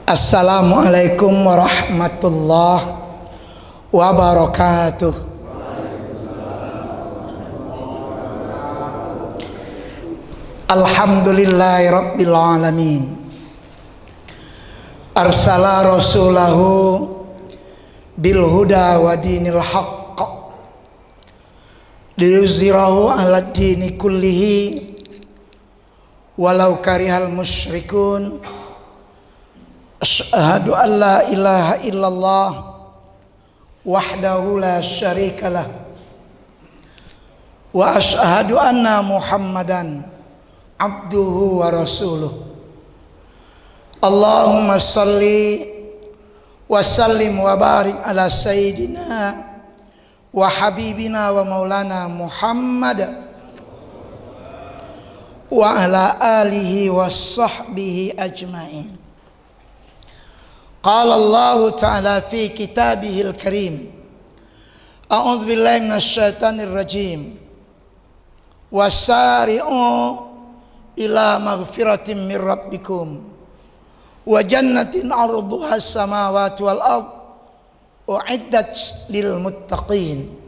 Assalamualaikum warahmatullahi wabarakatuh. Alhamdulillahi rabbil alamin. Arsala rasulahu bil huda wa dinil haqq liyuzhirahu 'ala dini kullihi walau karihal musyrikun. Asyhadu an la ilaha illallah wahdahu la syarikalah wa asyhadu anna Muhammadan abduhu wa rasuluh. Allahumma salli wa sallim wa barik ala sayyidina wa habibina wa maulana Muhammad wa ala alihi wa sahbihi ajma'in. Qala Allah Ta'ala fi kitabihil karim, a'udzu billahi minasyaitonir rajim, wasari'u ila maghfiratin min rabbikum wa jannatin 'arduha as-samawati wal ard u'iddat lil muttaqin.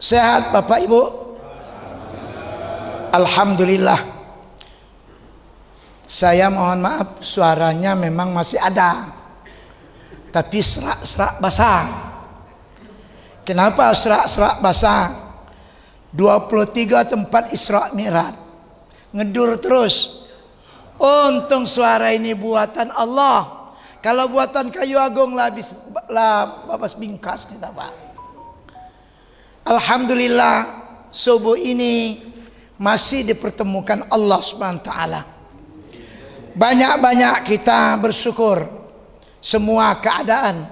Sehat Bapak Ibu? Alhamdulillah. Saya mohon maaf, suaranya memang masih ada, tapi serak-serak basah. Kenapa serak-serak basah? 23 tempat Isra Mi'raj, ngedur terus. Untung suara ini buatan Allah. Kalau buatan kayu agung lah babas bingkas kita Pak. Alhamdulillah, subuh ini masih dipertemukan Allah Subhanahu wa taala. Banyak-banyak kita bersyukur semua keadaan.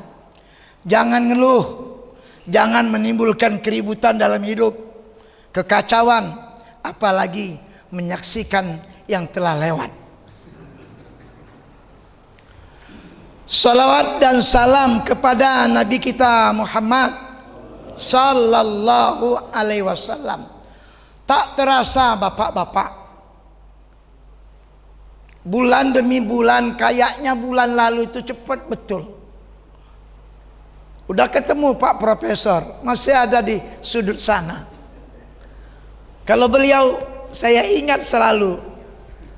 Jangan ngeluh, jangan menimbulkan keributan dalam hidup, kekacauan, apalagi menyaksikan yang telah lewat. Salawat dan salam kepada Nabi kita Muhammad sallallahu alaihi wasallam. Tak terasa bapak-bapak, bulan demi bulan, kayaknya bulan lalu itu cepat betul. Udah ketemu Pak Profesor, masih ada di sudut sana. Kalau beliau, saya ingat selalu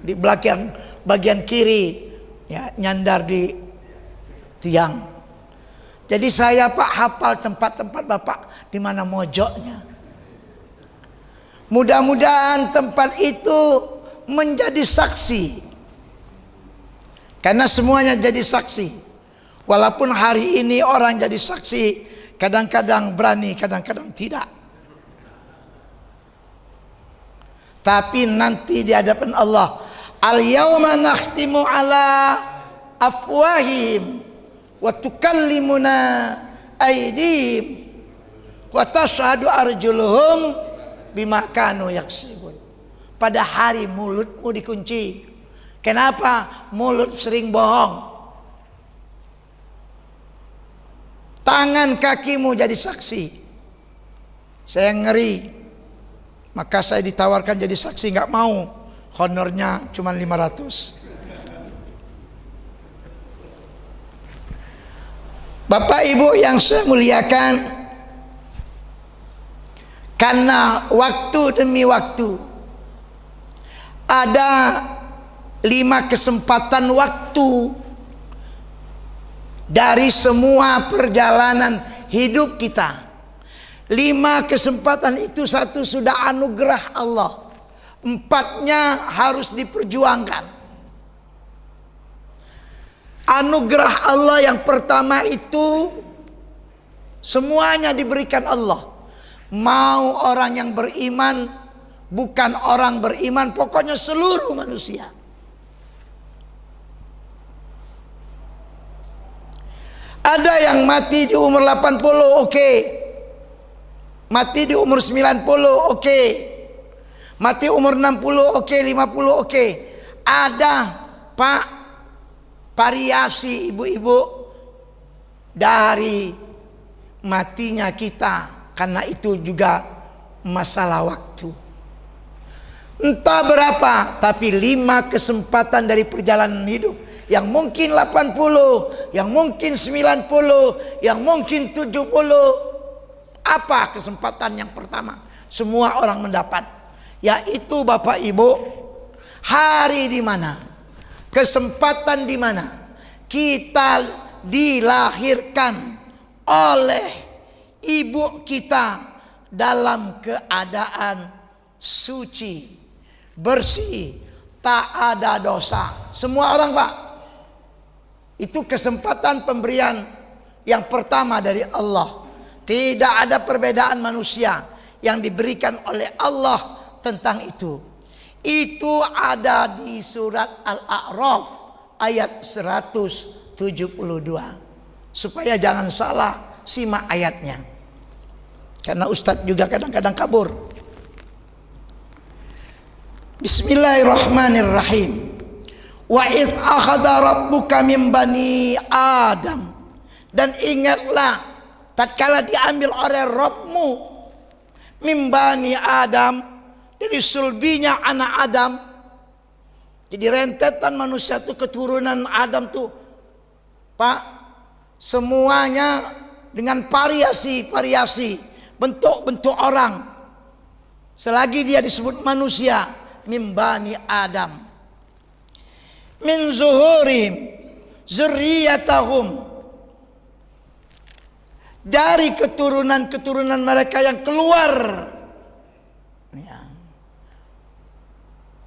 di belakang bagian kiri, ya, nyandar di tiang. Jadi saya Pak hafal tempat-tempat Bapak di mana mojoknya. Mudah-mudahan tempat itu menjadi saksi. Karena semuanya jadi saksi. Walaupun hari ini orang jadi saksi, kadang-kadang berani, kadang-kadang tidak. Tapi nanti di hadapan Allah, al-yauma nakhtimu ala afwahihim wa tukallimuna aydihim wa tashhadu arjuluhum bima kanu yaksibun. Pada hari mulutmu dikunci. Kenapa? Mulut sering bohong. Tangan kakimu jadi saksi. Saya ngeri. Maka saya ditawarkan jadi saksi, nggak mau. Honornya cuma 500. Bapak Ibu yang saya muliakan, karena waktu demi waktu ada 5 kesempatan waktu dari semua perjalanan hidup kita. 5 kesempatan itu, satu sudah anugerah Allah, 4-nya harus diperjuangkan. Anugerah Allah yang pertama itu semuanya diberikan Allah. Mau orang yang beriman, bukan orang beriman, pokoknya seluruh manusia. Ada yang mati di umur 80, oke. Mati di umur 90, oke. Mati umur 60, oke. 50, oke. Ada Pak variasi ibu-ibu dari matinya kita, karena itu juga masalah waktu. Entah berapa, tapi 5 kesempatan dari perjalanan hidup yang mungkin 80, yang mungkin 90, yang mungkin 70. Apa kesempatan yang pertama? Semua orang mendapat, yaitu Bapak Ibu, hari di mana, kesempatan di mana kita dilahirkan oleh ibu kita dalam keadaan suci, bersih, tak ada dosa. Semua orang, Pak. Itu kesempatan pemberian yang pertama dari Allah. Tidak ada perbedaan manusia yang diberikan oleh Allah tentang itu. Itu ada di surat Al-A'raf ayat 172. Supaya jangan salah, simak ayatnya. Karena Ustadz juga kadang-kadang kabur. Bismillahirrahmanirrahim. Wa idh akhadha rabbuka min bani Adam. Dan ingatlah tatkala diambil oleh Rabbmu min bani Adam, dari sulbinya anak Adam. Jadi rentetan manusia itu, keturunan Adam tuh, Pak, semuanya dengan variasi bentuk-bentuk orang. Selagi dia disebut manusia, min bani Adam, min zuhurihim zurriyatahum, dari keturunan-keturunan mereka yang keluar ya,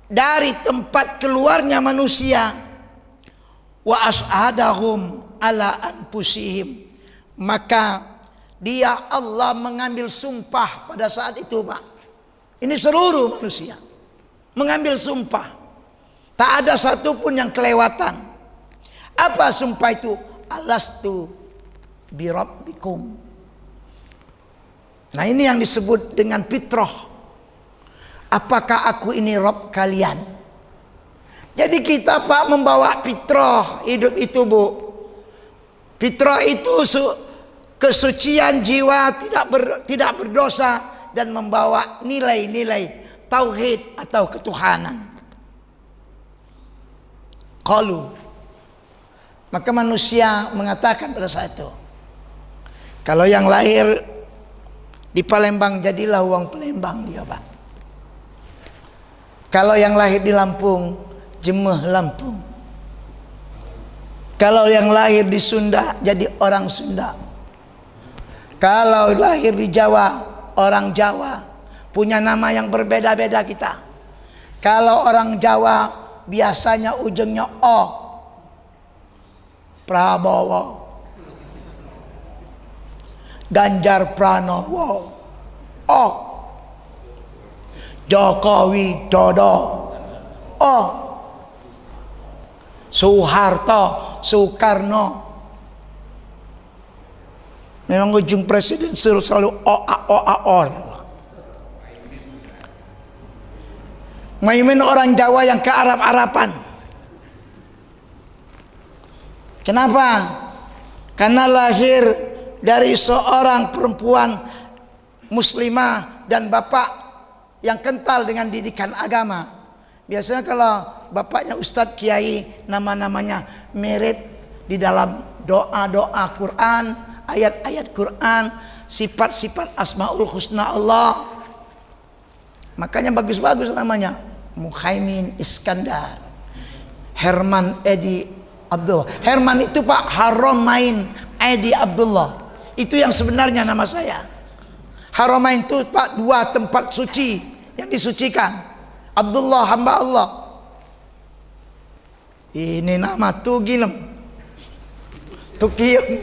dari tempat keluarnya manusia. Wa ashadahum ala anfusihim, maka dia Allah mengambil sumpah pada saat itu, Pak. Ini seluruh manusia mengambil sumpah, tak ada satupun yang kelewatan. Apa sumpah itu? Alastu birabbikum. Nah, ini yang disebut dengan fitrah. Apakah aku ini Rabb kalian? Jadi kita, Pak, membawa fitrah hidup itu, Bu. Fitrah itu kesucian jiwa, tidak berdosa, dan membawa nilai-nilai tauhid atau ketuhanan. Qalu, maka manusia mengatakan pada saat itu, kalau yang lahir di Palembang, jadilah uang Palembang dia, Pak. Kalau yang lahir di Lampung, jemeh Lampung. Kalau yang lahir di Sunda, jadi orang Sunda. Kalau lahir di Jawa, orang Jawa. Punya nama yang berbeda-beda kita. Kalau orang Jawa biasanya ujungnya O, Prabowo, Ganjar Pranowo, O, Jokowi Dodo, O, Soeharto, Soekarno. Memang ujung presiden selalu O. Maimin orang Jawa yang ke Arab-Araban. Kenapa? Karena lahir dari seorang perempuan muslimah dan bapak yang kental dengan didikan agama. Biasanya kalau bapaknya Ustadz Kiai, nama-namanya mirip di dalam doa-doa Quran, ayat-ayat Quran, sifat-sifat Asmaul Husna Allah. Makanya bagus-bagus namanya. Muhaimin Iskandar, Herman Edi Abdullah. Herman itu, Pak, Haramain Edi Abdullah. Itu yang sebenarnya nama saya. Haramain itu, Pak, dua tempat suci yang disucikan. Abdullah, hamba Allah. Ini nama Tuginem, Tukiem,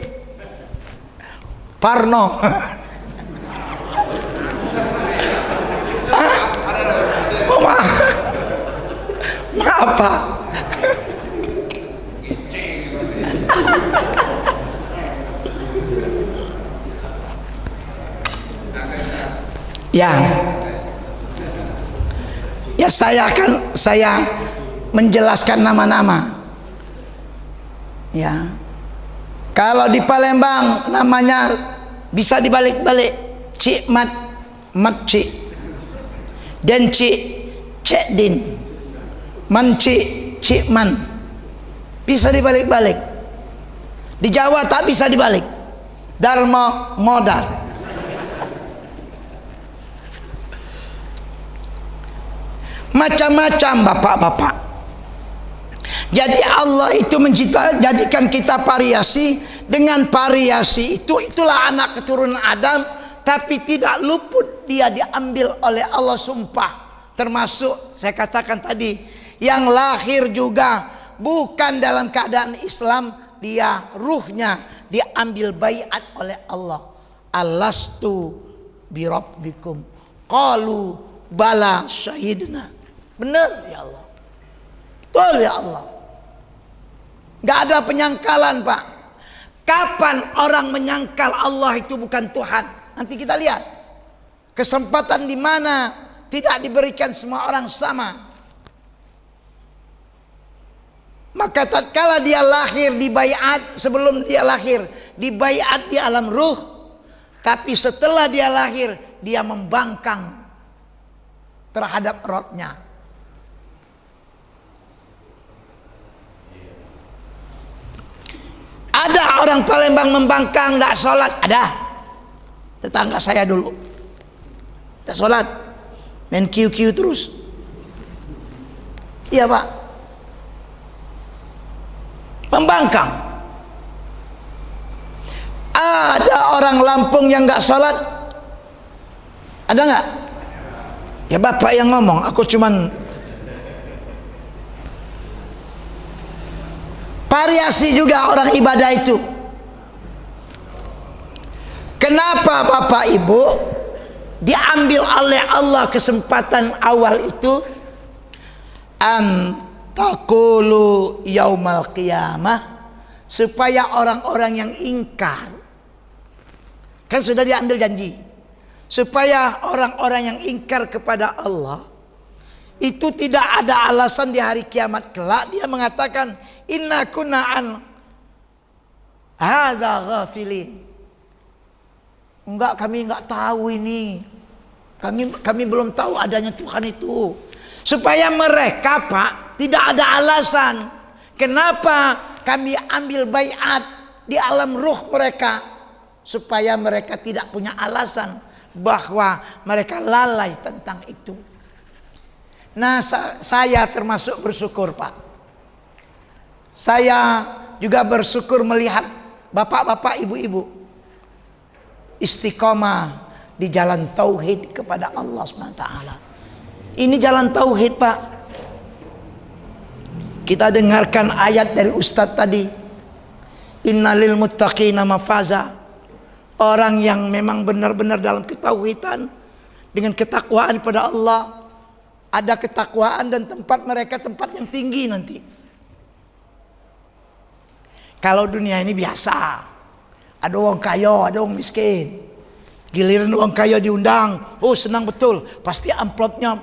Parno. Maaf, Pak. Ya saya menjelaskan nama-nama. Ya. Kalau di Palembang namanya bisa dibalik-balik. Cik Mat, Mat Cik. Den Cik, Cek Din. Man Cik, Cik Man. Bisa dibalik-balik. Di Jawa tak bisa dibalik. Dharma modar. Macam-macam bapak-bapak. Jadi Allah itu jadikan kita variasi. Dengan variasi itulah anak keturunan Adam. Tapi tidak luput dia diambil oleh Allah, sumpah. Termasuk saya katakan tadi, yang lahir juga bukan dalam keadaan Islam, dia ruhnya diambil baiat oleh Allah. Alastu birabbikum qalu bala syahidna. Benar ya Allah, betul ya Allah. Gak ada penyangkalan Pak. Kapan orang menyangkal Allah itu bukan Tuhan? Nanti kita lihat kesempatan di mana tidak diberikan semua orang sama. Maka tatkala dia lahir di baiat, sebelum dia lahir di baiat di alam ruh, tapi setelah dia lahir dia membangkang terhadap rohnya. Ada orang Palembang membangkang, tidak sholat, ada. Tetangga saya dulu, tidak sholat, main QQ terus. Iya Pak, membangkang. Ada orang Lampung yang nggak sholat, ada nggak? Ya Bapak yang ngomong, aku cuman variasi juga orang ibadah itu. Kenapa Bapak Ibu diambil oleh Allah kesempatan awal itu? An taqulu yaumal qiyamah, supaya orang-orang yang ingkar, kan sudah diambil janji, supaya orang-orang yang ingkar kepada Allah itu tidak ada alasan di hari kiamat kelak dia mengatakan inna kunna an hadza ghafilin. Enggak, kami enggak tahu ini. Kami belum tahu adanya Tuhan itu. Supaya mereka Pak tidak ada alasan kenapa kami ambil baiat di alam ruh mereka, supaya mereka tidak punya alasan bahwa mereka lalai tentang itu. Nah, saya termasuk bersyukur Pak. Saya juga bersyukur melihat bapak-bapak, ibu-ibu istiqomah di jalan tauhid kepada Allah SWT. Ini jalan tauhid Pak. Kita dengarkan ayat dari Ustadz tadi, innalil muttaqina mafaza. Orang yang memang benar-benar dalam ketauhidan dengan ketakwaan pada Allah, ada ketakwaan dan tempat mereka tempat yang tinggi nanti. Kalau dunia ini biasa, ada orang kaya, ada orang miskin. Giliran orang kaya diundang, oh senang betul, pasti amplopnya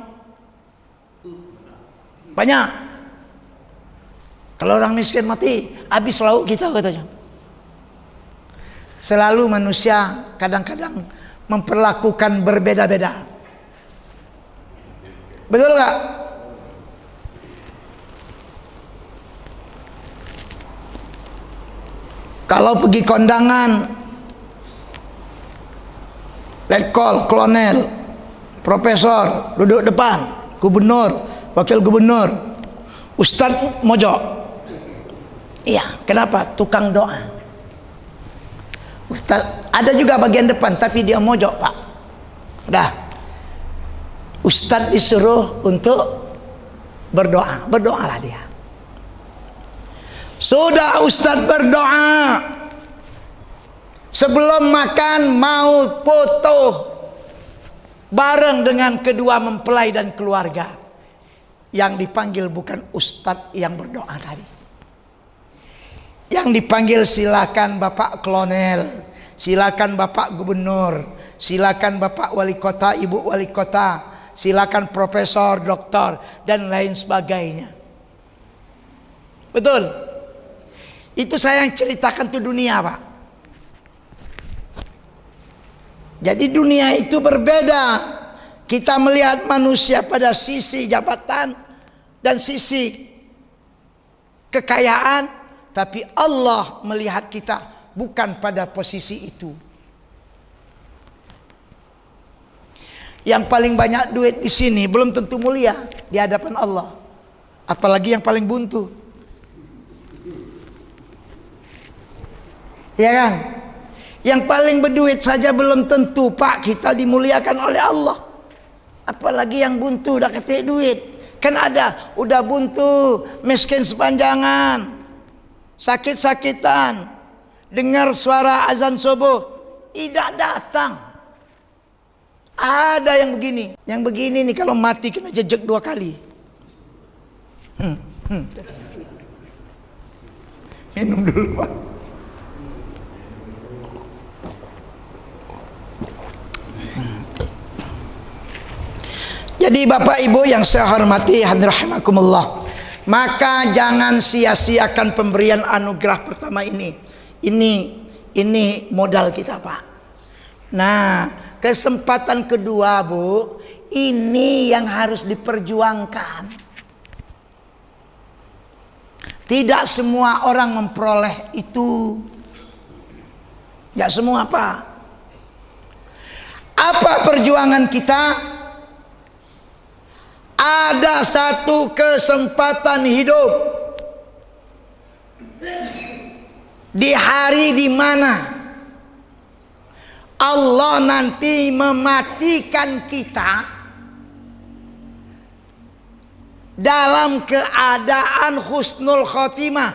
banyak. Kalau orang miskin mati, habis lauk kita katanya. Selalu manusia kadang-kadang memperlakukan berbeda-beda. Betul nggak? Kalau pergi kondangan, letkol, kolonel, profesor duduk depan, gubernur, wakil gubernur, ustadz mojok. Iya, kenapa? Tukang doa. Ustadz ada juga bagian depan, tapi dia mojok Pak. Udah, ustadz disuruh untuk berdoa, berdoalah dia. Sudah ustadz berdoa, sebelum makan mau foto bareng dengan kedua mempelai dan keluarga. Yang dipanggil bukan ustadz yang berdoa tadi. Yang dipanggil silakan Bapak Kolonel, silakan Bapak Gubernur, silakan Bapak Wali Kota, Ibu Wali Kota, silakan Profesor, Doktor dan lain sebagainya. Betul. Itu saya yang ceritakan tuh dunia Pak. Jadi dunia itu berbeda. Kita melihat manusia pada sisi jabatan dan sisi kekayaan, tapi Allah melihat kita bukan pada posisi itu. Yang paling banyak duit di sini belum tentu mulia di hadapan Allah, apalagi yang paling buntu. Ya kan? Yang paling berduit saja belum tentu Pak kita dimuliakan oleh Allah, apalagi yang buntu udah ketik duit. Kan ada udah buntu, miskin sepanjangan, sakit-sakitan, dengar suara azan subuh tidak datang. Ada yang begini nih kalau mati kena jejak 2 kali. Minum dulu Pak. Jadi Bapak Ibu yang saya hormati, hadirin rahimakumullah, maka jangan sia-siakan pemberian anugerah pertama ini. Ini modal kita Pak. Nah, kesempatan kedua Bu, ini yang harus diperjuangkan. Tidak semua orang memperoleh itu. Tidak semua Pak. Apa perjuangan kita? Ada satu kesempatan hidup di hari di mana Allah nanti mematikan kita dalam keadaan husnul khotimah,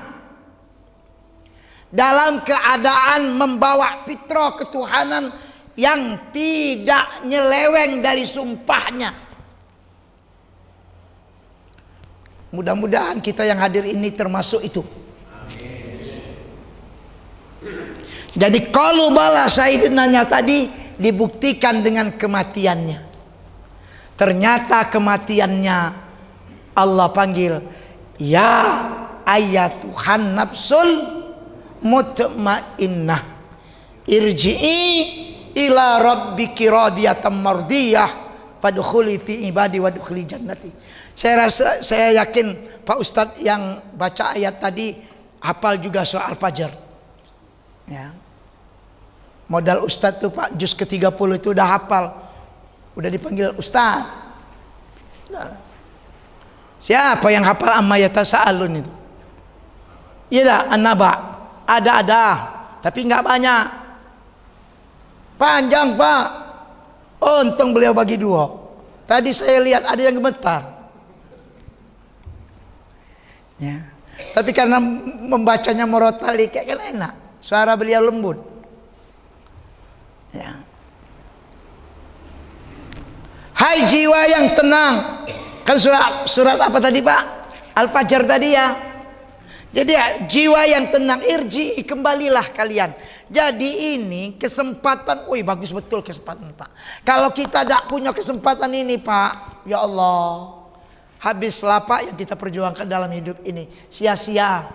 dalam keadaan membawa fitrah ketuhanan yang tidak nyeleweng dari sumpahnya. Mudah-mudahan kita yang hadir ini termasuk itu. Jadi kalau bala Sayyidinanya tadi dibuktikan dengan kematiannya. Ternyata kematiannya Allah panggil, ya ayyatuhan nafsul mutmainnah irji'i ila rabbiki radiyatan mardiyah fadkhuli fi ibadi wadkhuli jannati. Saya yakin Pak Ustadz yang baca ayat tadi hafal juga surah Al-Fajr. Ya. Modal Ustadz tuh Pak, juz ke-30 itu udah hafal. Udah dipanggil Ustadz. Nah. Siapa yang hafal amma yatasaalun itu? Iya dah, an-naba. Ada, tapi nggak banyak. Panjang Pak. Untung beliau bagi 2. Tadi saya lihat ada yang gemetar. Ya. Tapi karena membacanya morotali kayak kan enak, suara beliau lembut. Ya. Hai jiwa yang tenang, kan surat apa tadi Pak? Al-Fajr tadi ya. Jadi jiwa yang tenang, irji, kembalilah kalian. Jadi ini kesempatan, bagus betul kesempatan Pak. Kalau kita tidak punya kesempatan ini Pak, ya Allah, habis lapak yang kita perjuangkan dalam hidup ini sia-sia.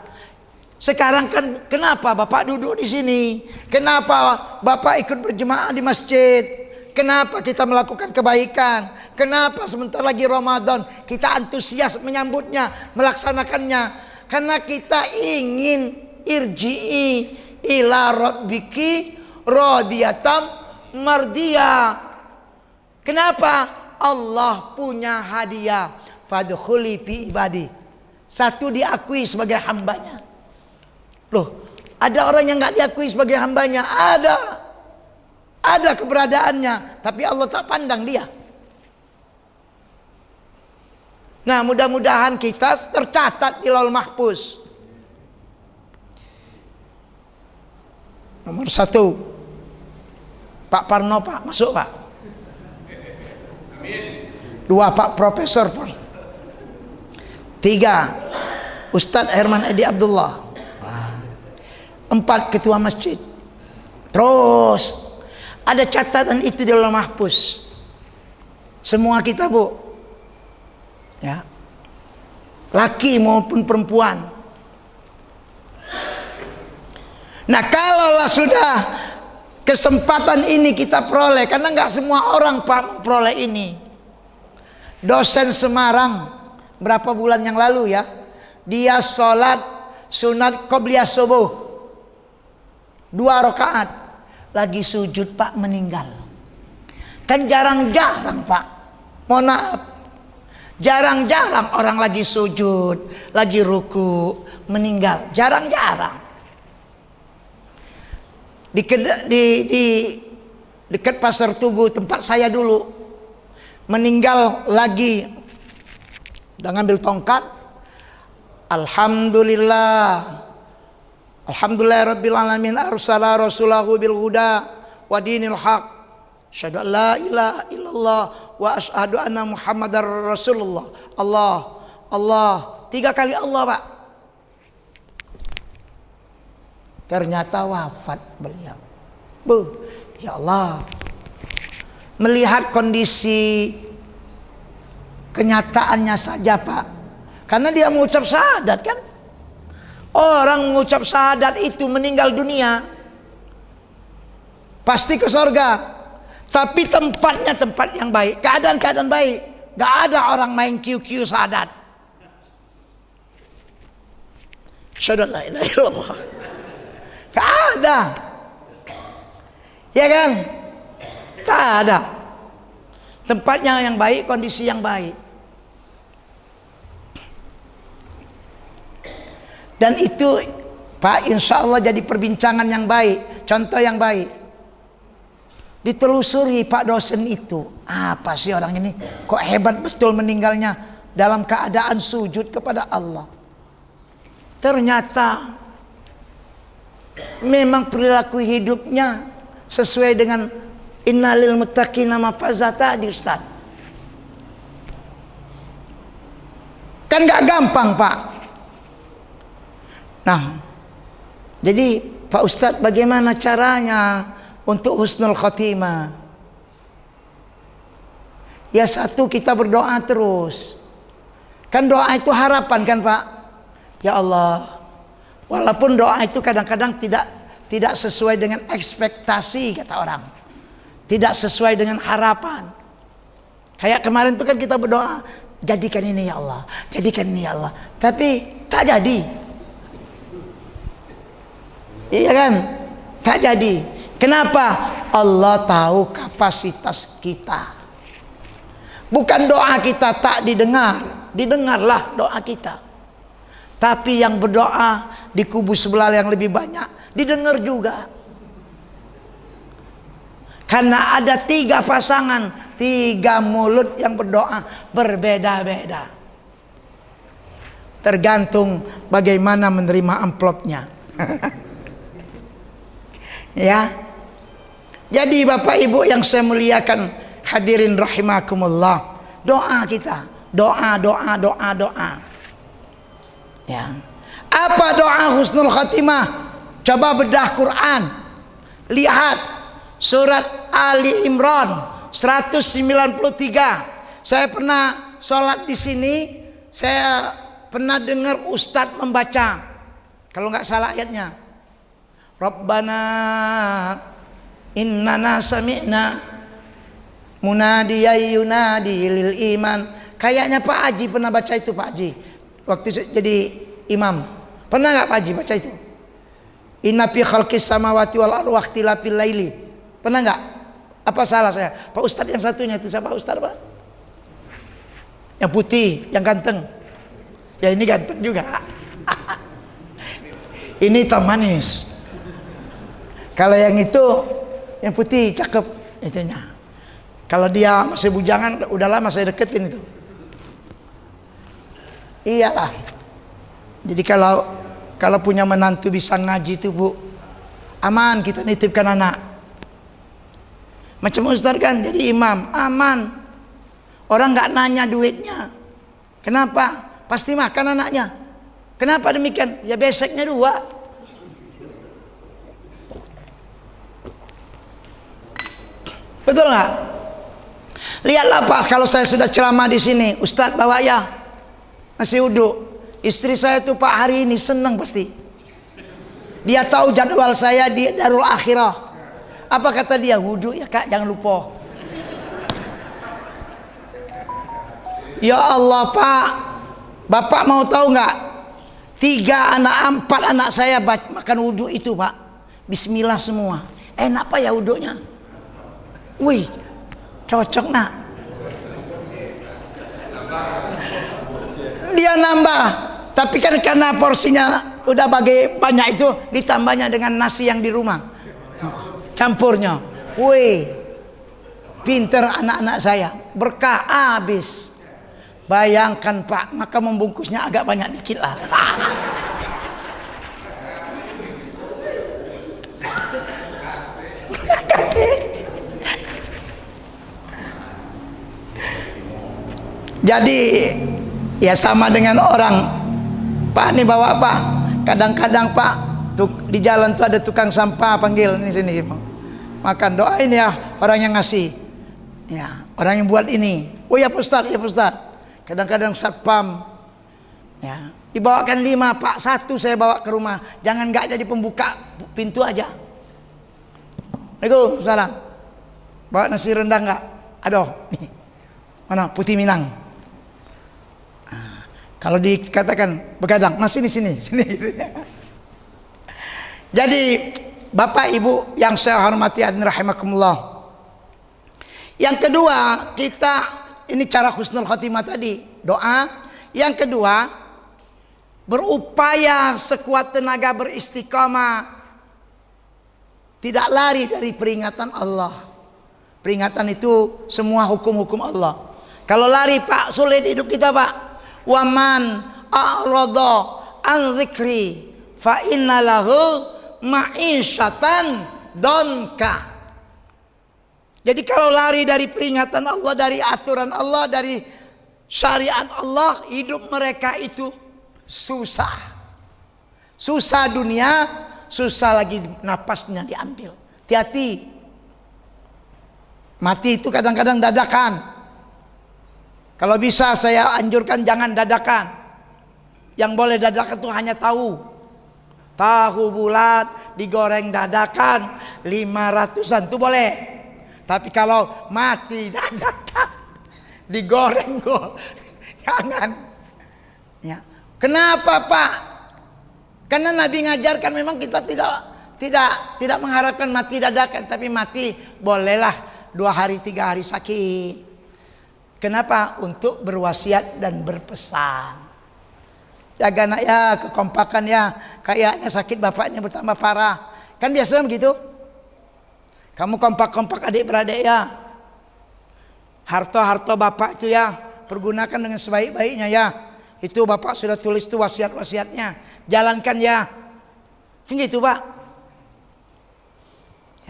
Sekarang kan kenapa Bapak duduk di sini? Kenapa Bapak ikut berjemaah di masjid? Kenapa kita melakukan kebaikan? Kenapa sebentar lagi Ramadan kita antusias menyambutnya, melaksanakannya? Karena kita ingin irji'i ila rabbiki radiyatan mardiyah. Kenapa? Allah punya hadiah. Fadkhuli fi ibadi. Satu diakui sebagai hambanya. Loh, ada orang yang nggak diakui sebagai hambanya? Ada keberadaannya, tapi Allah tak pandang dia. Nah, mudah-mudahan kita tercatat di Lauhul Mahfuz. Nomor 1, Pak Parno Pak, masuk Pak. 2, Pak Profesor. 3, Ustadz Herman Edi Abdullah. 4, Ketua Masjid. Terus ada catatan itu di Lauhul Mahfuz. Semua kita Bu, ya, laki maupun perempuan. Nah, kalaulah sudah kesempatan ini kita peroleh, karena nggak semua orang Pak memperoleh ini. Dosen Semarang berapa bulan yang lalu ya, dia sholat sunat qobliyah subuh 2 rakaat, lagi sujud Pak meninggal. Kan jarang-jarang Pak, mohon maaf, jarang-jarang orang lagi sujud, lagi ruku meninggal, jarang-jarang. Di dekat Pasar Tugu tempat saya dulu, meninggal lagi, udah ngambil tongkat, alhamdulillah rabbil alamin arsala rasulahu bil huda wa dinil haq asyhadu an la ilaha illallah wa asyhadu anna muhammadar rasulullah. Allah 3 kali Allah Pak. Ternyata wafat beliau. Ya Allah, melihat kondisi kenyataannya saja Pak, karena dia mengucap syahadat kan. Orang mengucap syahadat itu meninggal dunia pasti ke surga, tapi tempatnya tempat yang baik, keadaan baik. Gak ada orang main QQ syahadat. Asyhadu an la ilaha illallah. Gak ada. Ya kan? Gak ada. Tempatnya yang baik, kondisi yang baik. Dan itu Pak, insya Allah jadi perbincangan yang baik, contoh yang baik. Ditelusuri Pak dosen itu, apa sih orang ini kok hebat betul meninggalnya dalam keadaan sujud kepada Allah. Ternyata memang perilaku hidupnya sesuai dengan innalil muttaqina mafaza tadi Ustaz. Kan gak gampang Pak. Nah, jadi Pak Ustadz, bagaimana caranya untuk husnul khotimah? Ya satu, kita berdoa terus. Kan doa itu harapan kan Pak? Ya Allah, walaupun doa itu kadang-kadang tidak sesuai dengan ekspektasi kata orang, tidak sesuai dengan harapan. Kayak kemarin itu kan kita berdoa, jadikan ini ya Allah, jadikan ini ya Allah, tapi tak jadi. Iya kan? Tak jadi. Kenapa? Allah tahu kapasitas kita. Bukan doa kita tak didengar, didengarlah doa kita. Tapi yang berdoa di kubu sebelah yang lebih banyak didengar juga. Karena ada 3 pasangan, 3 mulut yang berdoa berbeda-beda. Tergantung bagaimana menerima amplopnya. Ya. Jadi Bapak Ibu yang saya muliakan, hadirin rahimakumullah, doa kita, doa. Ya. Apa doa husnul khatimah? Coba bedah Quran. Lihat surat Ali Imran 193. Saya pernah sholat di sini, saya pernah dengar Ustadz membaca, kalau nggak salah ayatnya, Rabbana innana sami'na munadiyan yunadi lil iman. Kayaknya Pak Haji pernah baca itu Pak Haji, waktu jadi imam. Pernah nggak Pak Haji baca itu? Inna fi khalqis samawati wal ardi waqtilafil laili. Pernah nggak? Apa salah saya? Pak Ustadz yang satunya itu siapa Ustadz Pak? Yang putih, yang ganteng. Ya ini ganteng juga. Ini hitam manis. Kalau yang itu, yang putih, cakep itunya. Kalau dia masih bujangan, udah lama saya deketin itu. Iyalah. Jadi kalau punya menantu bisa ngaji itu Bu, aman kita nitipkan anak. Macam Ustaz kan jadi imam, aman. Orang nggak nanya duitnya. Kenapa? Pasti makan anaknya. Kenapa demikian? Ya beseknya 2. Betul nggak? Lihatlah Pak, kalau saya sudah ceramah di sini, Ustadz bawa ya nasi uduk. Istri saya tuh Pak hari ini senang pasti. Dia tahu jadwal saya di Darul Akhirah. Apa kata dia? Wudhu ya Kak, jangan lupa. Ya Allah Pak, Bapak mau tahu nggak? 4 anak saya makan wudhu itu Pak. Bismillah semua. Enak Pak ya wudhunya. Wih, cocok nak. Dia nambah. Tapi kan karena porsinya udah banyak itu, ditambahnya dengan nasi yang di rumah. Campurnya. Wih, pinter anak-anak saya. Berkah habis. Bayangkan Pak, maka membungkusnya agak banyak dikit lah. Jadi ya sama dengan orang, Pak ini bawa Pak. Kadang-kadang Pak di jalan tuh ada tukang sampah, panggil ini sini makan, doain ya orang yang ngasih, ya orang yang buat ini. Oh ya Pak Ustadz, ya Pak Ustadz. Kadang-kadang satpam, ya dibawakan 5 Pak, 1 saya bawa ke rumah. Jangan nggak jadi pembuka pintu aja. Waalaikumsalam. Bawa nasi rendang nggak? Aduh, nih. Mana putih Minang. Nah, kalau dikatakan begadang, mas sini. Jadi Bapak Ibu yang saya hormati dan rahimakumullah. Yang kedua, kita ini cara husnul khotimah tadi, doa. Yang kedua, berupaya sekuat tenaga beristiqamah, tidak lari dari peringatan Allah. Peringatan itu semua hukum-hukum Allah. Kalau lari Pak, sulit hidup kita Pak. Waman a'rada an dzikri fa innalahu ma'isyatan donka. Jadi kalau lari dari peringatan Allah, dari aturan Allah, dari syariat Allah, hidup mereka itu susah. Susah dunia, susah lagi napasnya diambil. Hati-hati. Mati itu kadang-kadang dadakan. Kalau bisa saya anjurkan jangan dadakan. Yang boleh dadakan itu hanya tahu. Tahu bulat digoreng dadakan 500-an itu boleh. Tapi kalau mati dadakan digoreng kok jangan. Ya. Kenapa Pak? Karena Nabi ngajarkan memang kita tidak mengharapkan mati dadakan, tapi mati bolehlah 2 hari 3 hari sakit. Kenapa? Untuk berwasiat dan berpesan. Jaga nak ya, kekompakan ya. Kayaknya sakit bapaknya bertambah parah. Kan biasa begitu. Kamu kompak-kompak adik-beradik ya. Harta bapak itu ya, pergunakan dengan sebaik-baiknya ya. Itu bapak sudah tulis tuh wasiat-wasiatnya. Jalankan ya. Kan gitu Pak.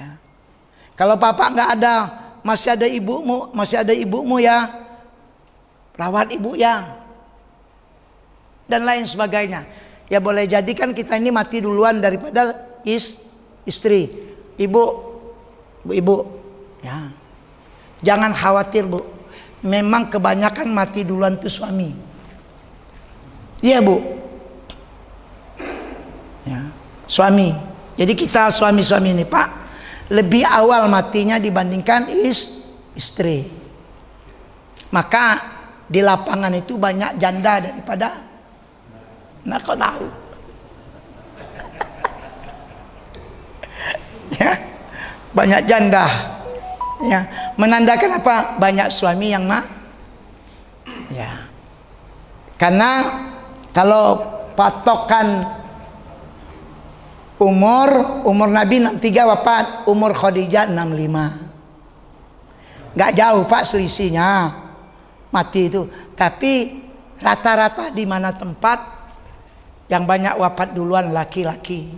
Ya. Kalau bapak nggak ada, masih ada ibumu ya. Rawat ibu ya. Dan lain sebagainya. Ya boleh jadikan kita ini mati duluan daripada istri. Ibu, ya. Jangan khawatir Bu. Memang kebanyakan mati duluan itu suami. Iya Bu. Ya, suami. Jadi kita suami-suami ini Pak, lebih awal matinya dibandingkan istri. Maka di lapangan itu banyak janda daripada. Nah kau tahu. Ya. Banyak janda, ya, menandakan apa? Banyak suami yang ya. Karena kalau patokan umur Nabi 63 wafat, umur Khadijah 65. Nggak jauh Pak selisihnya mati itu. Tapi rata-rata di mana tempat yang banyak wafat duluan laki-laki.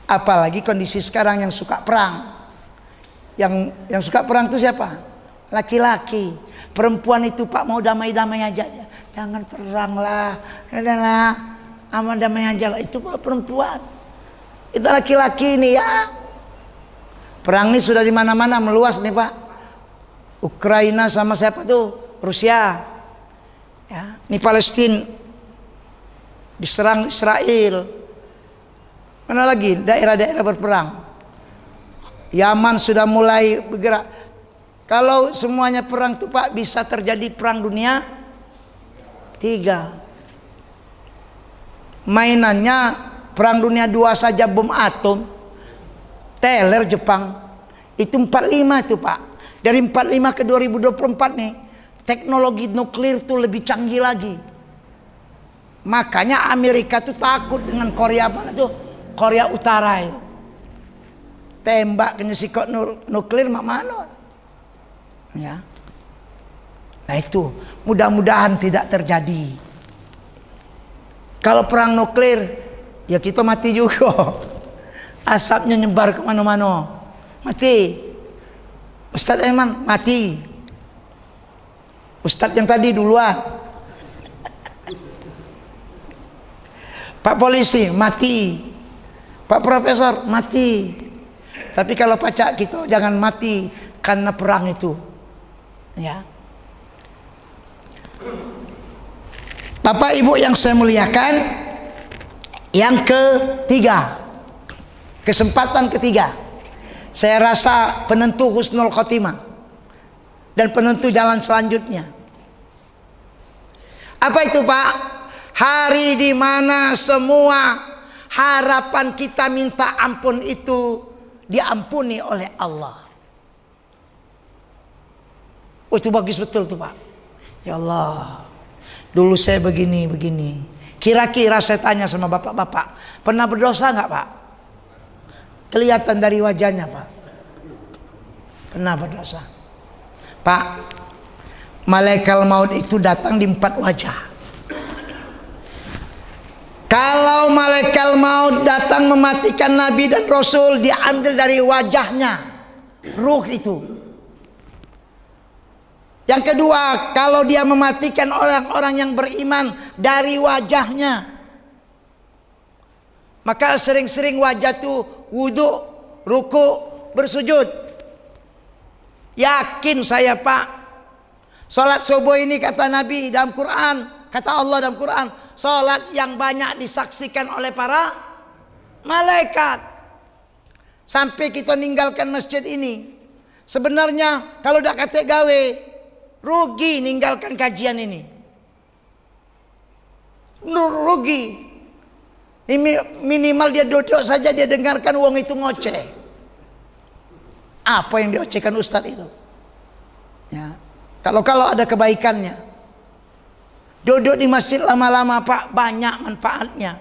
Apalagi kondisi sekarang yang suka perang. Yang suka perang itu siapa? Laki-laki. Perempuan itu Pak mau damai-damai aja. Jangan perang lah. Aman damai aja lah. Itu Pak perempuan. Itu laki-laki ini ya. Perang ini sudah di mana-mana meluas nih Pak. Ukraina sama siapa tuh? Rusia. Ya, ini Palestina diserang Israel. Mana lagi daerah-daerah berperang? Yaman sudah mulai bergerak. Kalau semuanya perang tuh Pak, bisa terjadi perang dunia 3. mainannya Perang Dunia II saja bom atom, teler Jepang. Itu 45 itu Pak. Dari 45 ke 2024 nih, teknologi nuklir tuh lebih canggih lagi. Makanya Amerika tuh takut dengan Korea mana tuh? Korea Utara itu. Tembak kena sikok nuklir mak mana? Ya. Nah itu, mudah-mudahan tidak terjadi. Kalau perang nuklir, ya kita mati juga. Asapnya nyebar kemana-mana, mati. Ustadz Aiman mati. Ustadz yang tadi duluan. Pak polisi mati. Pak profesor mati. Tapi kalau pacak kita jangan mati karena perang itu. Ya. Bapak Ibu yang saya muliakan, yang ketiga, kesempatan ketiga, saya rasa penentu husnul khotimah dan penentu jalan selanjutnya. Apa itu Pak? Hari di mana semua harapan kita minta ampun itu diampuni oleh Allah. Oh, itu bagus betul tuh Pak. Ya Allah, dulu saya begini. Kira-kira saya tanya sama bapak-bapak, pernah berdosa nggak Pak? Kelihatan dari wajahnya Pak. Pernah berdosa. Pak, malaikat maut itu datang di 4 wajah. Kalau malaikat maut datang mematikan Nabi dan Rasul, diambil dari wajahnya ruh itu. Yang kedua, kalau dia mematikan orang-orang yang beriman, dari wajahnya. Maka sering-sering wajah itu wudu, ruku, bersujud. Yakin saya Pak, salat subuh ini kata Nabi dalam Quran, kata Allah dalam Quran, salat yang banyak disaksikan oleh para malaikat. Sampai kita ninggalkan masjid ini. Sebenarnya kalau dak kate gawe, rugi ninggalkan kajian ini. Rugi. Minimal dia duduk saja, dia dengarkan uang itu ngoceh. Apa yang diocehkan Ustadz itu? Ya. Kalau ada kebaikannya. Duduk di masjid lama-lama Pak, banyak manfaatnya.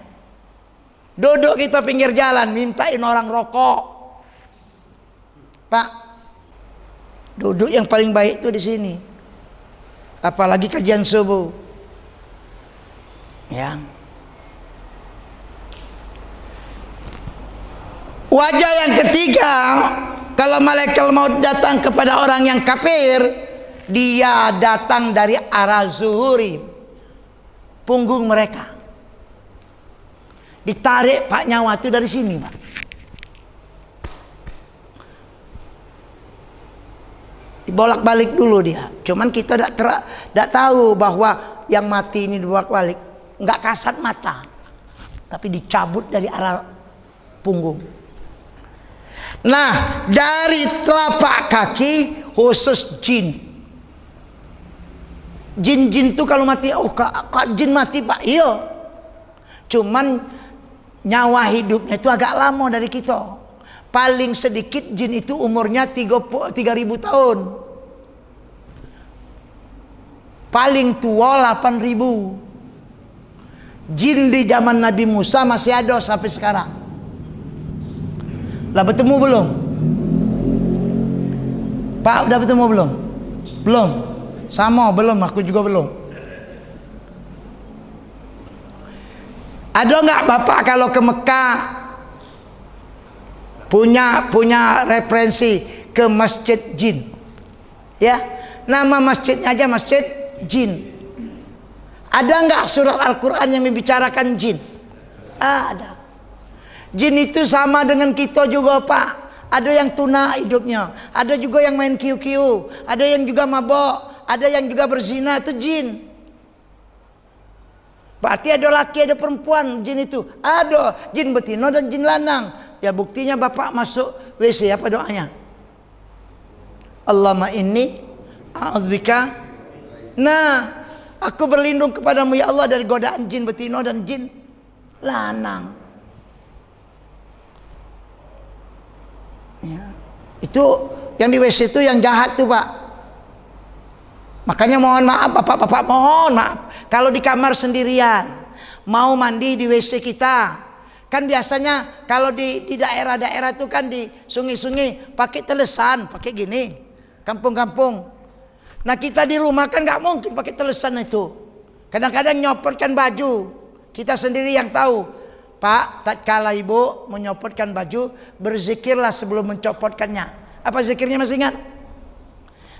Duduk kita pinggir jalan, mintain orang rokok. Pak, duduk yang paling baik itu di sini. Apalagi kajian subuh. Ya. Wajah yang ketiga, kalau malaikat maut datang kepada orang yang kafir, dia datang dari arah zuhuri, punggung mereka. Ditarik Pak nyawa itu dari sini Pak. Dibolak-balik dulu dia. Cuman kita tidak tahu bahwa yang mati ini dibolak-balik, nggak kasat mata, tapi dicabut dari arah punggung. Nah, dari telapak kaki khusus jin. Jin itu kalau mati, oh kak jin mati Pak, iya. Cuman nyawa hidupnya itu agak lama dari kita. Paling sedikit jin itu umurnya 3.000 tahun. Paling tua 8.000. Jin di zaman Nabi Musa masih ada sampai sekarang. Lah bertemu belum? Pak udah bertemu belum? Belum. Sama belum, aku juga belum. Ada nggak Bapak kalau ke Mekah punya referensi ke masjid jin? Ya, nama masjidnya aja masjid jin. Ada nggak surat Al-Quran yang membicarakan jin? Ada. Jin itu sama dengan kita juga Pak. Ada yang tuna hidupnya, ada juga yang main QQ, ada yang juga mabok, ada yang juga berzina, itu jin. Berarti ada laki ada perempuan jin itu. Ada jin betina dan jin lanang. Ya buktinya Bapak masuk WC apa doanya? Allahumma inni a'udzubika. Nah, aku berlindung kepadamu ya Allah dari godaan jin betina dan jin lanang. Ya. Itu yang di WC itu yang jahat tuh Pak. Makanya mohon maaf bapak-bapak, mohon maaf kalau di kamar sendirian mau mandi di WC kita. Kan biasanya kalau di daerah-daerah itu kan di sungai-sungai pakai telesan, pakai gini, kampung-kampung. Nah kita di rumah kan nggak mungkin pakai telesan itu. Kadang-kadang nyopotkan baju, kita sendiri yang tahu. Pak, tatkala ibu menyopotkan baju, berzikirlah sebelum mencopotkannya. Apa zikirnya masih ingat?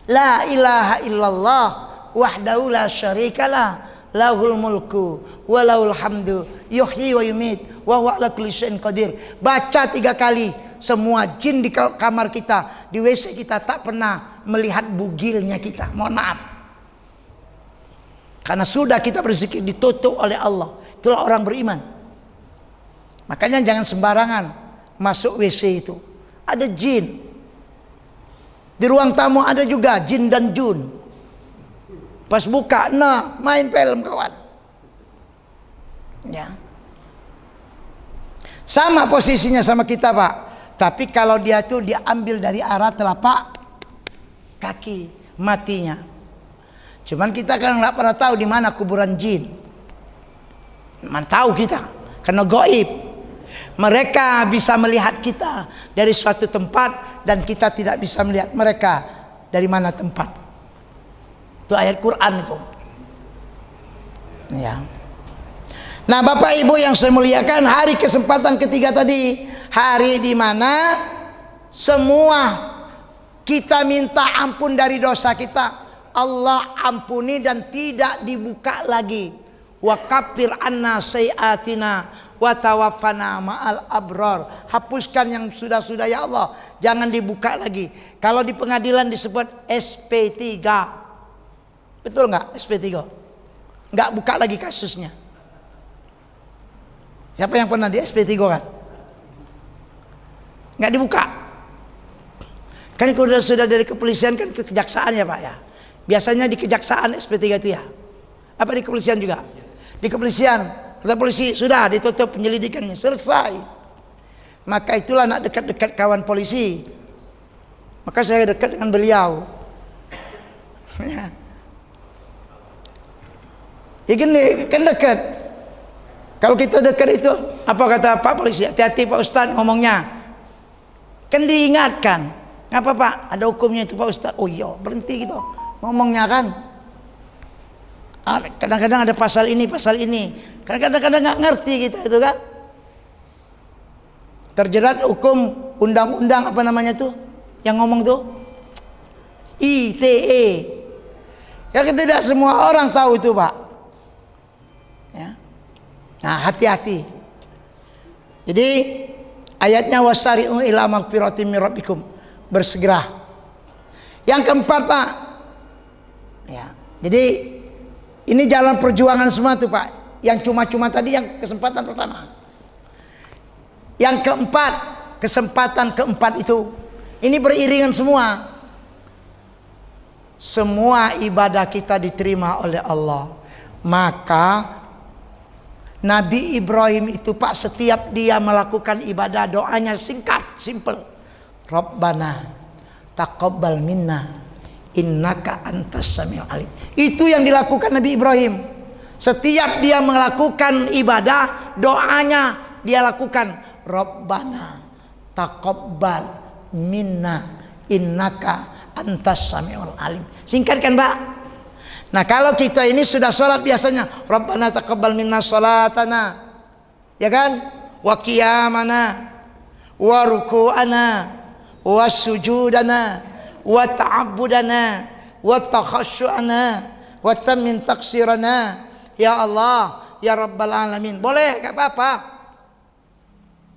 La ilaha illallah wahdahu la syarikalah, lahul mulku wa lahul hamdu yuhyi wa yumit wa huwa ala kulli syai'in qadir. Baca 3 kali, semua jin di kamar kita, di WC kita tak pernah melihat bugilnya kita. Mohon maaf. Karena sudah kita berzikir ditutup oleh Allah. Itulah orang beriman. Makanya jangan sembarangan masuk WC itu. Ada jin. Di ruang tamu ada juga jin dan jun. Pas buka, nah main film kawan. Ya. Sama posisinya sama kita Pak. Tapi kalau dia tuh diambil dari arah telapak kaki matinya. Cuman kita kan nggak pernah tahu di mana kuburan jin. Mana tahu kita, karena gaib. Mereka bisa melihat kita dari suatu tempat dan kita tidak bisa melihat mereka dari mana tempat. Itu ayat Quran itu. Ya. Nah, Bapak Ibu yang saya muliakan, hari kesempatan ketiga tadi, hari di mana semua kita minta ampun dari dosa kita, Allah ampuni dan tidak dibuka lagi. Wa kaffir anna sayiatina wa tawaffana ma'al abrar. Hapuskan yang sudah-sudah ya Allah, jangan dibuka lagi. Kalau di pengadilan disebut SP3. Betul nggak SP3? Nggak buka lagi kasusnya. Siapa yang pernah di SP3 kan? Nggak dibuka. Kan kalau sudah dari kepolisian kan ke kejaksaan ya Pak ya. Biasanya di kejaksaan SP3 itu ya. Apa di kepolisian juga? Di kepolisian, kata polisi sudah ditutup penyelidikannya, selesai. Maka itulah nak dekat-dekat kawan polisi. Maka saya dekat dengan beliau. Ya gini, kan dekat. Kalau kita dekat itu, apa kata Pak polisi? Hati-hati Pak Ustadz ngomongnya. Kan diingatkan. Ngapa Pak? Ada hukumnya itu Pak Ustadz. Oh iya, berhenti gitu ngomongnya kan. Kadang-kadang ada pasal ini, pasal ini. Kadang-kadang nggak ngerti kita itu kan. Terjerat hukum undang-undang apa namanya tuh? Yang ngomong tuh ITE. Ya tidak semua orang tahu itu Pak. Ya. Nah hati-hati. Jadi ayatnya wasari'u ila magfiratin min rabbikum, bersegera. Yang keempat Pak. Ya. Jadi ini jalan perjuangan semua tuh Pak. Yang cuma-cuma tadi yang kesempatan pertama. Yang keempat, kesempatan keempat itu, ini beriringan semua. Semua ibadah kita diterima oleh Allah. Maka Nabi Ibrahim itu Pak, setiap dia melakukan ibadah, doanya singkat, simple. Rabbana taqabbal minna innaka antas samiul alim. Itu yang dilakukan Nabi Ibrahim. Setiap dia melakukan ibadah, doanya dia lakukan, Rabbana taqabbal minna innaka antas samiul alim. Singkat kan Pak? Nah kalau kita ini sudah sholat biasanya Rabbana taqabbal minna sholatana, ya kan? Wa qiyamana wa ruku'ana wa sujudana wa ta'abbudana wa takhasyu'ana wa tammin taksirana ya Allah ya Rabbal Alamin. Boleh, gak apa-apa.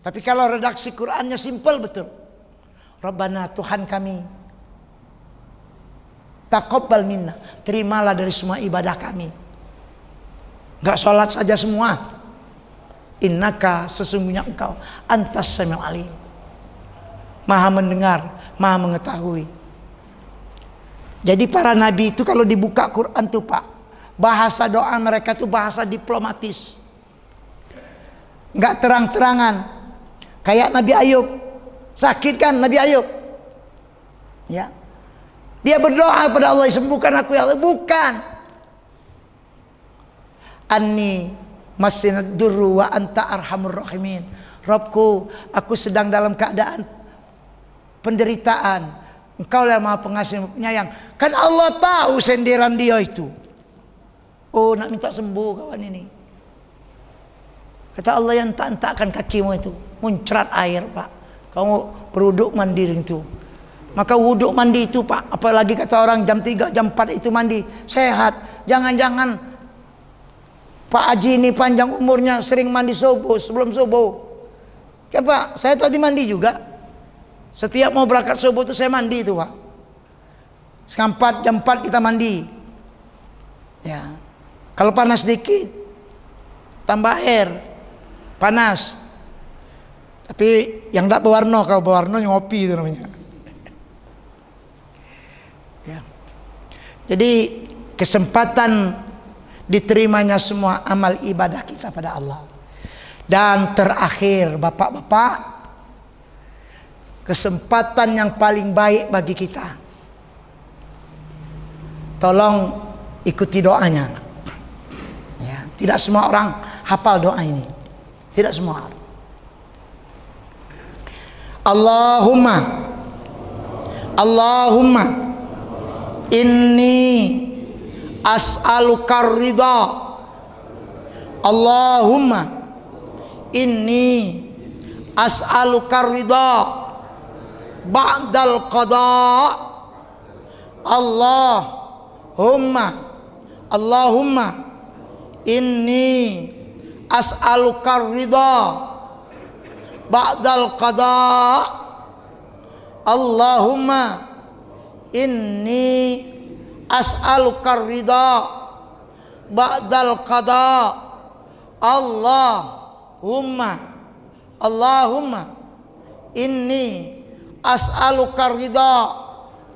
Tapi kalau redaksi Qur'annya simple betul. Rabbana Tuhan kami, taqabbal minna, terimalah dari semua ibadah kami. Gak sholat saja semua. Innaka, sesungguhnya engkau, antas samiul alim, maha mendengar, maha mengetahui. Jadi para nabi itu kalau dibuka Quran tuh Pak, bahasa doa mereka tuh bahasa diplomatis. nggak terang-terangan. Kayak Nabi Ayub, sakit kan Nabi Ayub, ya, dia berdoa pada Allah, sembuhkan aku ya Allah. Bukan, anni masinad durru wa anta arhamur rahimin. Robku, aku sedang dalam keadaan penderitaan, Engkau lah Maha Pengasih Penyayang. Kan Allah tahu sendiran dia itu. Oh, nak minta sembuh kawan ini. Kata Allah, yang tak-takkan kakimu itu muncrat air, Pak. Kamu berwuduk mandi itu. Maka wuduk mandi itu, Pak, apalagi kata orang jam 3, jam 4 itu mandi, sehat. Jangan-jangan Pak Haji ini panjang umurnya sering mandi subuh, sebelum subuh. Ya Pak, saya tadi mandi juga. Setiap mau berangkat subuh itu saya mandi itu, Pak. Jam 4 kita mandi. Ya. Kalau panas dikit, tambah air. Panas. Tapi yang tidak berwarna, kalau berwarna ngopi itu namanya. Ya. Jadi kesempatan diterimanya semua amal ibadah kita pada Allah. Dan terakhir, bapak-bapak, kesempatan yang paling baik bagi kita, tolong ikuti doanya. Ya, tidak semua orang hafal doa ini, tidak semua orang. Allahumma inni as'aluka ridha. Allahumma inni as'aluka ridha ba'dal qada. Allahumma inni as'aluka ridha ba'dal qada. Allahumma inni as'aluka ridha ba'dal qada. Allahumma inni as'aluka ridha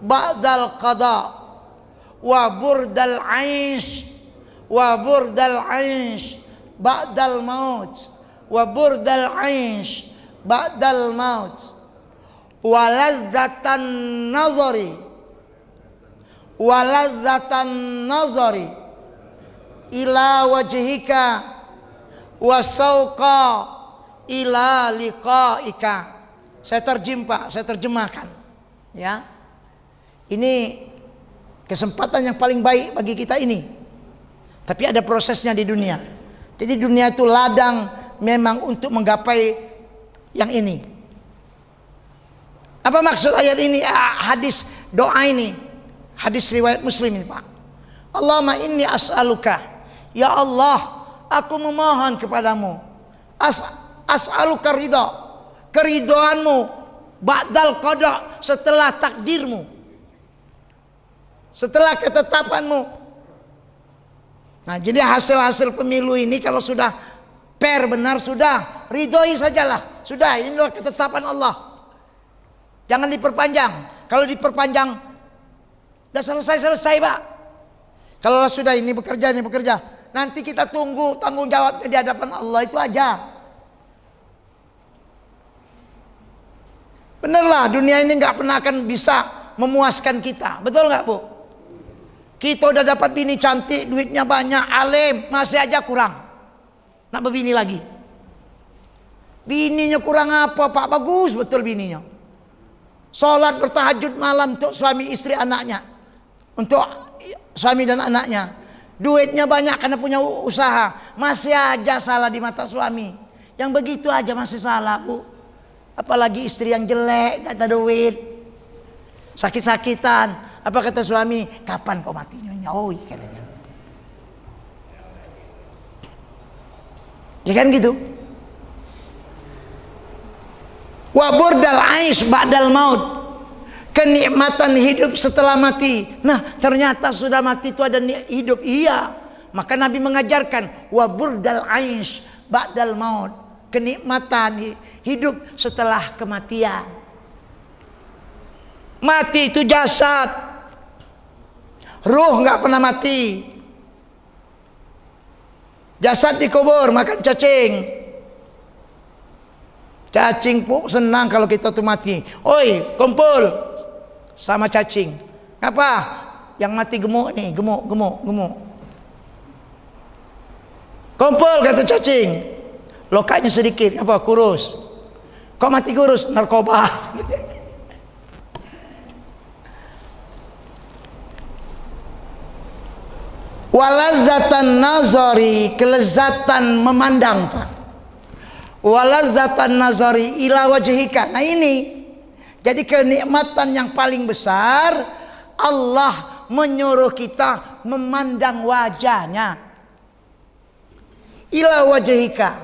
ba'dal qada wa burdal 'aish ba'dal maut wa burdal 'aish ba'dal maut wa ladzatan nazari ila wajhika wa sauqa ila liqaika. Saya terjemahkan, ya. Ini kesempatan yang paling baik bagi kita ini. Tapi ada prosesnya di dunia. Jadi dunia itu ladang memang untuk menggapai yang ini. Apa maksud ayat ini? Hadis doa ini, hadis riwayat Muslim ini, Pak. Allahumma inni as'aluka, ya Allah, aku memohon kepadamu, as'aluka ridha, keridhoanmu, ba'dal qada, setelah takdirmu, setelah ketetapanmu. Nah, jadi hasil-hasil pemilu ini kalau sudah fair, benar, sudah ridhoi sajalah, sudah, inilah ketetapan Allah. Jangan diperpanjang. Kalau diperpanjang, sudah selesai, Pak. Kalau sudah ini bekerja, nanti kita tunggu tanggung jawabnya di hadapan Allah, itu aja. Benerlah, dunia ini nggak pernah akan bisa memuaskan kita, betul nggak, Bu? Kita udah dapat bini cantik, duitnya banyak, alim, masih aja kurang. Nak berbini lagi. Bininya kurang apa, Pak? Bagus betul bininya. Sholat bertahajud malam untuk suami istri anaknya, untuk suami dan anaknya. Duitnya banyak karena punya usaha, masih aja salah di mata suami. Yang begitu aja masih salah, Bu. Apalagi istri yang jelek, gak ada duit, sakit-sakitan. Apa kata suami? Kapan kau matinya? Oh, katanya. Ya kan gitu. Wa burdal 'aish ba'dal maut, kenikmatan hidup setelah mati. Nah, ternyata sudah mati itu ada hidup. Iya. Maka Nabi mengajarkan wa burdal 'aish ba'dal maut, kenikmatan hidup setelah kematian. Mati itu jasad, ruh nggak pernah mati. Jasad dikubur makan cacing. Cacing pun senang kalau kita tuh mati. Oi, kumpul sama cacing. Apa? Yang mati gemuk nih, gemuk. Kumpul kata cacing. Lokanya sedikit, apa? Kurus. Kok mati kurus? Narkoba. Walazatan nazari, kelezatan memandang, Pak. Walazatan nazari ila wajhika. Nah ini jadi kenikmatan yang paling besar, Allah menyuruh kita memandang wajahnya. Ila wajhika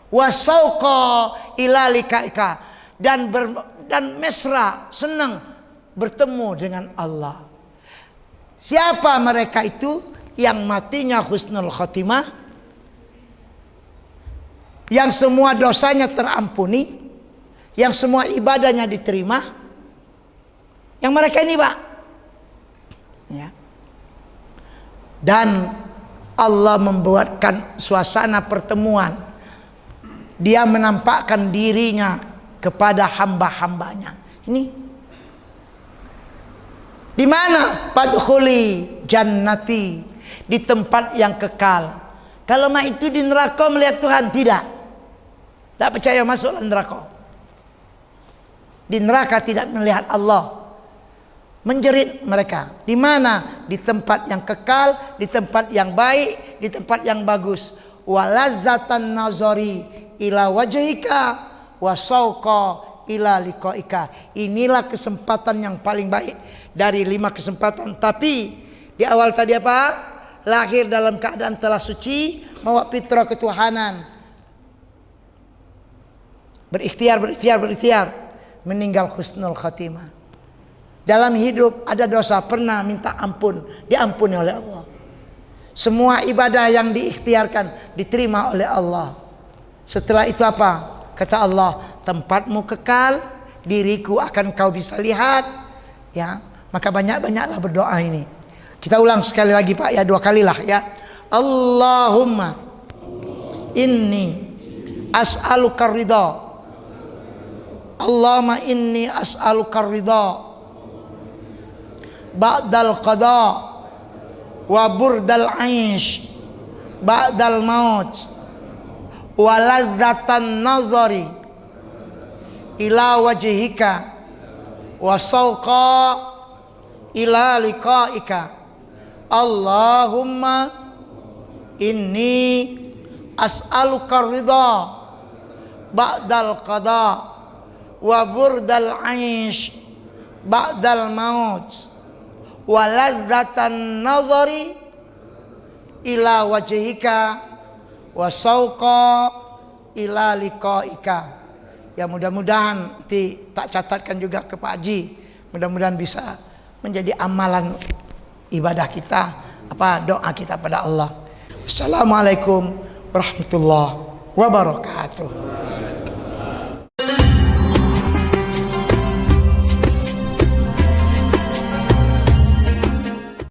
wasauqa ila likaika, dan mesra, senang bertemu dengan Allah. Siapa mereka itu? Yang matinya husnul khotimah, yang semua dosanya terampuni, yang semua ibadahnya diterima. Yang mereka ini, Pak, ya. Dan Allah membuatkan suasana pertemuan. Dia menampakkan dirinya kepada hamba-hambanya. Ini di mana? Padkhuli jannati, di tempat yang kekal. Kalau mah itu di neraka melihat Tuhan, tidak percaya masuk neraka. Di neraka tidak melihat Allah. Menjerit mereka. Di mana? Di tempat yang kekal, di tempat yang baik, di tempat yang bagus. Walazatan nazari ila wajhika wasauqa ila liqaika. Inilah kesempatan yang paling baik dari 5 kesempatan. Tapi di awal tadi apa? Lahir dalam keadaan telah suci, mawa fitrah ketuhanan. Berikhtiar, meninggal husnul khatimah. Dalam hidup ada dosa, pernah minta ampun, diampuni oleh Allah. Semua ibadah yang diikhtiarkan diterima oleh Allah. Setelah itu apa? Kata Allah, tempatmu kekal, diriku akan kau bisa lihat. Ya, maka banyak-banyaklah berdoa ini. Kita ulang sekali lagi, Pak, ya, 2 kalilah ya. Allahumma inni as'aluka ridha. Allahumma inni as'aluka ridha ba'dal qada wa burdal 'aish ba'dal maut wa ladzatan nazari ila wajhika wa sauqa ila liqaika. Allahumma inni as'aluka ridha ba'dal qada wa burdal 'aish ba'dal maut wa ladzatan nazari ila wajhika wa sauqa ila liqaika. Ya, mudah-mudahan tak catatkan juga ke Pak Haji. Mudah-mudahan bisa menjadi amalan ibadah kita, doa kita pada Allah. Assalamualaikum warahmatullahi wabarakatuh.